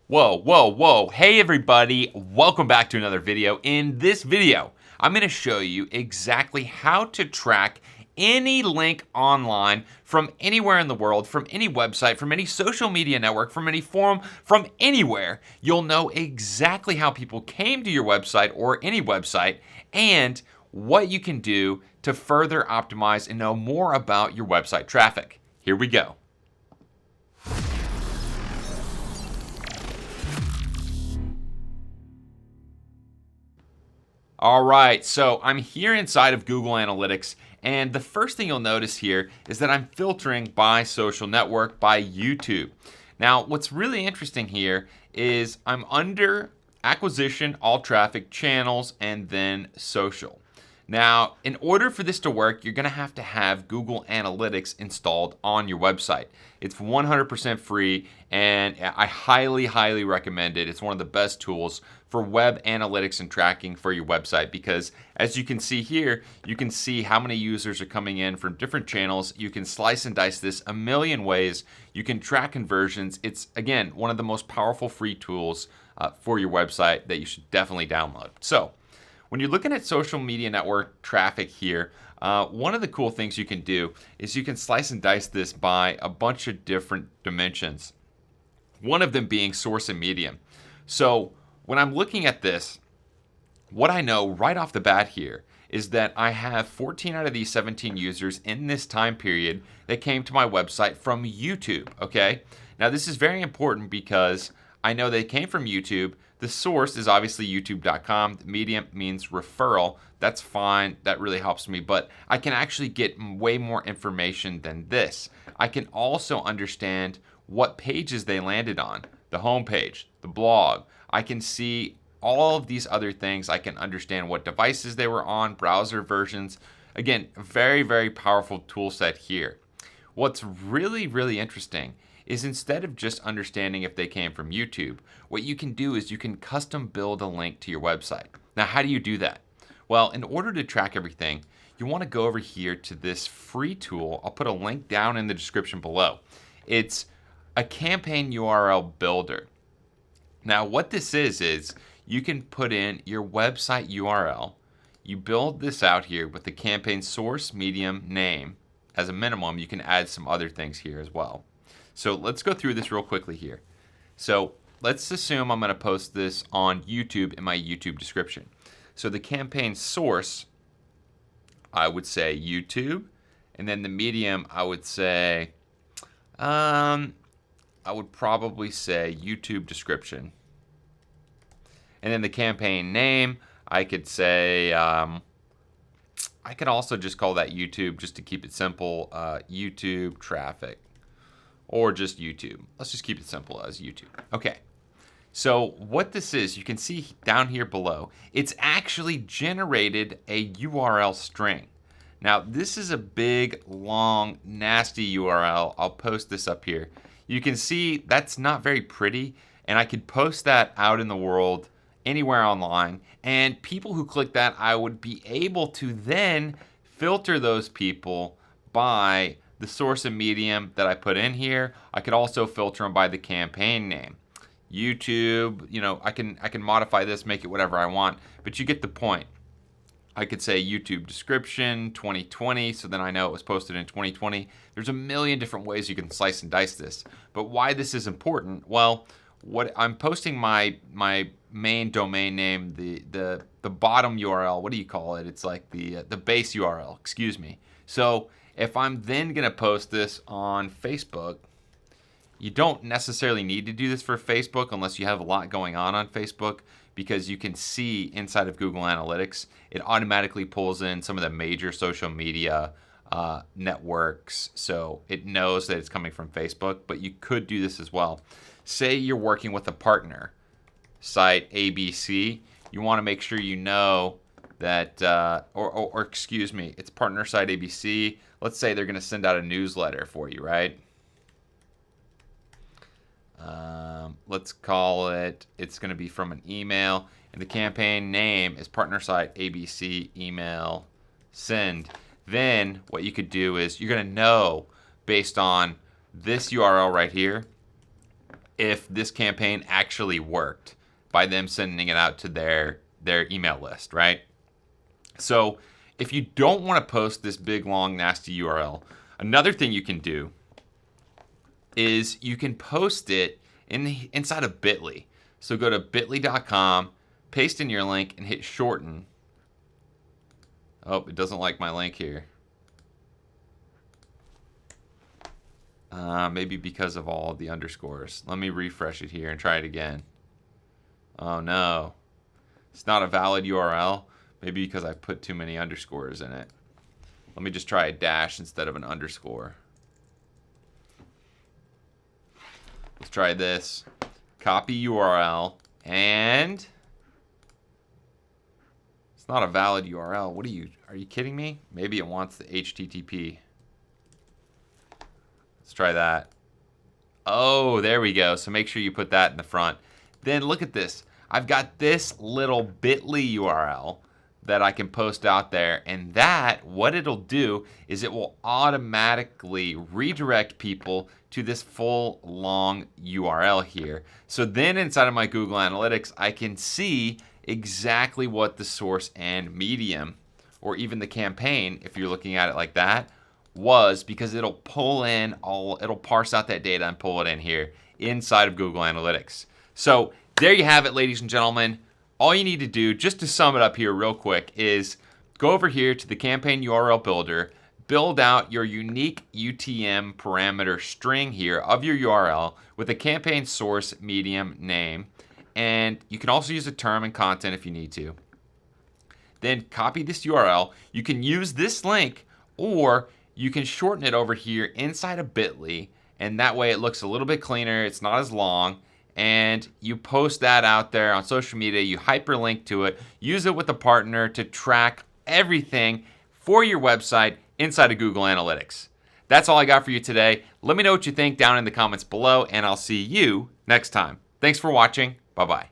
Whoa, whoa, whoa. Hey everybody, welcome back to another video. In this video, I'm going to show you exactly how to track any link online from anywhere in the world, from any website, from any social media network, from any forum, from anywhere. You'll know exactly how people came to your website or any website and what you can do to further optimize and know more about your website traffic. Here we go. All right, so I'm here inside of Google Analytics, and the first thing you'll notice here is that I'm filtering by social network, by YouTube. Now, what's really interesting here is I'm under acquisition, all traffic, channels, and then social. Now, in order for this to work, you're going to have Google Analytics installed on your website. It's 100% free, and I highly, highly recommend it. It's one of the best tools for web analytics and tracking for your website because, as you can see here, you can see how many users are coming in from different channels. You can slice and dice this a million ways. You can track conversions. It's, again, one of the most powerful free tools for your website that you should definitely download. So, when you're looking at social media network traffic here, one of the cool things you can do is you can slice and dice this by a bunch of different dimensions. One of them being source and medium. So when I'm looking at this, what I know right off the bat here is that I have 14 out of these 17 users in this time period that came to my website from YouTube, okay? Now this is very important because I know they came from YouTube. The source is obviously youtube.com. The medium means referral. That's fine. That really helps me. But I can actually get way more information than this. I can also understand what pages they landed on. The home page, the blog. I can see all of these other things. I can understand what devices they were on, browser versions. Again, very, very powerful tool set here. What's really, really interesting is instead of just understanding if they came from YouTube, what you can do is you can custom build a link to your website. Now, how do you do that? Well, in order to track everything, you want to go over here to this free tool. I'll put a link down in the description below. It's a campaign URL builder. Now, what this is you can put in your website URL. You build this out here with the campaign source, medium, name. As a minimum, you can add some other things here as well. So let's go through this real quickly here. So let's assume I'm going to post this on YouTube in my YouTube description. So the campaign source, I would say YouTube, and then the medium, I would say, I would probably say YouTube description. And then the campaign name, I could say, I could also just call that YouTube just to keep it simple, YouTube traffic. Or just YouTube. Let's just keep it simple as YouTube. Okay. So what this is, you can see down here below, it's actually generated a URL string. Now, this is a big, long, nasty URL. I'll post this up here. You can see that's not very pretty, and I could post that out in the world anywhere online, and people who click that, I would be able to then filter those people by the source and medium that I put in here. I could also filter them by the campaign name. YouTube, I can modify this, make it whatever I want, but you get the point. I could say YouTube description 2020, so then I know it was posted in 2020. There's a million different ways you can slice and dice this. But why this is important? Well, what I'm posting my main domain name, the bottom URL, what do you call it? It's like the base URL, excuse me. So if I'm then going to post this on Facebook, you don't necessarily need to do this for Facebook unless you have a lot going on Facebook, because you can see inside of Google Analytics, it automatically pulls in some of the major social media networks. So it knows that it's coming from Facebook, but you could do this as well. Say you're working with a partner site, ABC. You want to make sure you know that, or excuse me, it's partner site ABC. Let's say they're going to send out a newsletter for you, right? Let's call it, it's going to be from an email, and the campaign name is partner site ABC email send. Then what you could do is you're going to know based on this URL right here if this campaign actually worked by them sending it out to their email list, right? So if you don't want to post this big, long, nasty URL, another thing you can do is you can post it inside of Bitly. So go to bit.ly.com, paste in your link, and hit shorten. Oh, it doesn't like my link here. Maybe because of all the underscores. Let me refresh it here and try it again. Oh no, it's not a valid URL. Maybe because I put too many underscores in it. Let me just try a dash instead of an underscore. Let's try this. Copy URL, and it's not a valid URL. Are you kidding me? Maybe it wants the HTTP. Let's try that. Oh, there we go. So make sure you put that in the front. Then look at this. I've got this little bit.ly URL that I can post out there, and that, what it'll do is it will automatically redirect people to this full long URL here. So then inside of my Google Analytics, I can see exactly what the source and medium, or even the campaign, if you're looking at it like that, was, because it'll parse out that data and pull it in here inside of Google Analytics. So there you have it, ladies and gentlemen. All you need to do, just to sum it up here real quick, is go over here to the campaign URL builder, build out your unique UTM parameter string here of your URL with a campaign source, medium, name, and you can also use a term and content if you need to. Then copy this URL. You can use this link, or you can shorten it over here inside of Bitly, and that way it looks a little bit cleaner, it's not as long, and you post that out there on social media, you hyperlink to it, use it with a partner to track everything for your website inside of Google Analytics. That's all I got for you today. Let me know what you think down in the comments below, and I'll see you next time. Thanks for watching. Bye-bye.